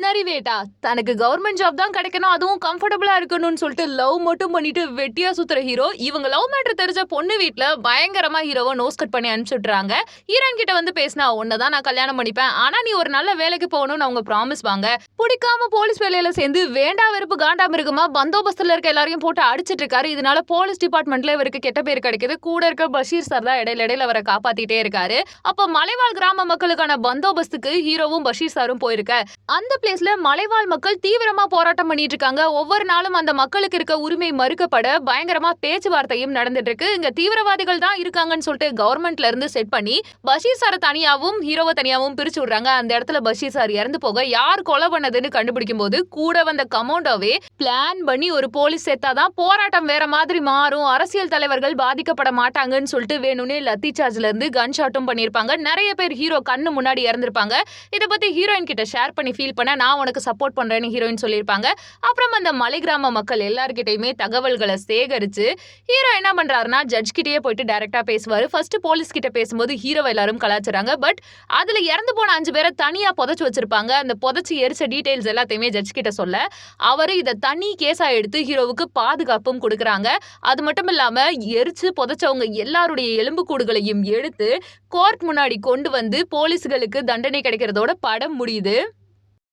நரிவேட்டா தனக்கு government job தான் கிடைக்கணும், அதுவும் கம்ஃபர்டபுளா இருக்கணும்னு சொல்லிட்டு லவ் மட்டும் பண்ணிட்டு வெட்டியா சுத்துற ஹீரோ. இவங்க லவ் மேட்டர் தெரிஞ்ச பொண்ணு வீட்ல பயங்கரமா ஹீரோவை நோஸ் கட் பண்ணி அனுப்பிச்சுட்றாங்க. ஹீரோயின் கிட்ட வந்து பேசினா உன்னதான் நான் கல்யாணம் பண்ணிப்பேன், ஆனா நீ ஒரு நல்ல வேலைக்கு போகணும்னு அவங்க ப்ராமிஸ் வாங்க. பிடிக்காம போலீஸ் வேலையில சேர்ந்து வேண்டா வெறுப்பு காண்டா மிருகமா பந்தோபஸ்துல இருக்க எல்லாரையும் போட்டு அடிச்சிட்டு இருக்காரு. இதனால போலீஸ் டிபார்ட்மெண்ட்ல இவருக்கு கெட்ட பேர் கிடைக்குது. கூட இருக்க பஷீர் சார் தான் இடையில அவரை காப்பாத்திட்டே இருக்காரு. அப்ப மலைவாழ் கிராம மக்களுக்கான பந்தோபஸ்துக்கு ஹீரோவும் பஷீர் சாரும் போயிருக்க அந்த பிளேஸ்ல மலைவாழ் மக்கள் தீவிரமா போராட்டம் பண்ணிட்டு இருக்காங்க. ஒவ்வொரு நாளும் அந்த மக்களுக்கு இருக்க உரிமை மறுக்கப்பட பயங்கரமா பேச்சுவார்த்தையும் நடந்துட்டு இருக்கு. இங்க தீவிரவாதிகள் தான் இருக்காங்கன்னு சொல்லிட்டு கவர்மெண்ட்ல இருந்து செட் பண்ணி பஷீர் சாரை தனியாவும் ஹீரோவை தனியாவும் பிரிச்சு விடுறாங்க. அந்த இடத்துல பஷீர் சார் இறந்து போக யார் கொலை பண்ணதுன்னு கண்டுபிடிக்கும் போது கூட வந்த கமாண்டோவே பிளான் பண்ணி ஒரு போலீஸ் சேர்த்தாதான் போராட்டம் வேற மாதிரி மாறும், அரசியல் தலைவர்கள் பாதிக்கப்பட மாட்டாங்கன்னு சொல்லிட்டு வேணும்னே லத்தி சார்ஜ்ல இருந்து கன் ஷாட்டும் பண்ணிருப்பாங்க. நிறைய பேர் ஹீரோ கண்ணு முன்னாடி இறந்திருப்பாங்க. இதை பத்தி ஹீரோயின் கிட்ட ஷேர் பண்ணி ஃபீல் பண்ண நான் உனக்கு சப்போர்ட் பண்றேன்னு ஹீரோயின் சொல்லியிருப்பாங்க. அப்புறம் அந்த மலை கிராம மக்கள் எல்லார்கிட்டயுமே தகவல்களை சேகரிச்சு ஹீரோ என்ன பண்றாருன்னா ஜட்ஜ் கிட்டயே போயிட்டு டைரக்டா பேசுவாரு. ஃபர்ஸ்ட் போலீஸ் கிட்ட பேசும்போது ஹீரோ எல்லாரும் கலாச்சுறாங்க. பட் அதுல இறந்து போன 5 பேரை தனியா புதைச்சு வச்சிருப்பாங்க. அந்த புதைச்சு எரிச்ச டீடைல்ஸ் எல்லாத்தையுமே ஜட்ஜ் கிட்ட சொல்ல அவரு இதை தனி கேஸா எடுத்து ஹீரோவுக்கு பாதுகாப்பும் கொடுக்குறாங்க. அது மட்டும் இல்லாம எரிச்சு புதைச்சவங்க எல்லாருடைய எலும்பு கூடுகளையும் எடுத்து கோர்ட் முன்னாடி கொண்டு வந்து போலீஸ்களுக்கு தண்டனை கிடைக்கிறதோட படம் முடியுது.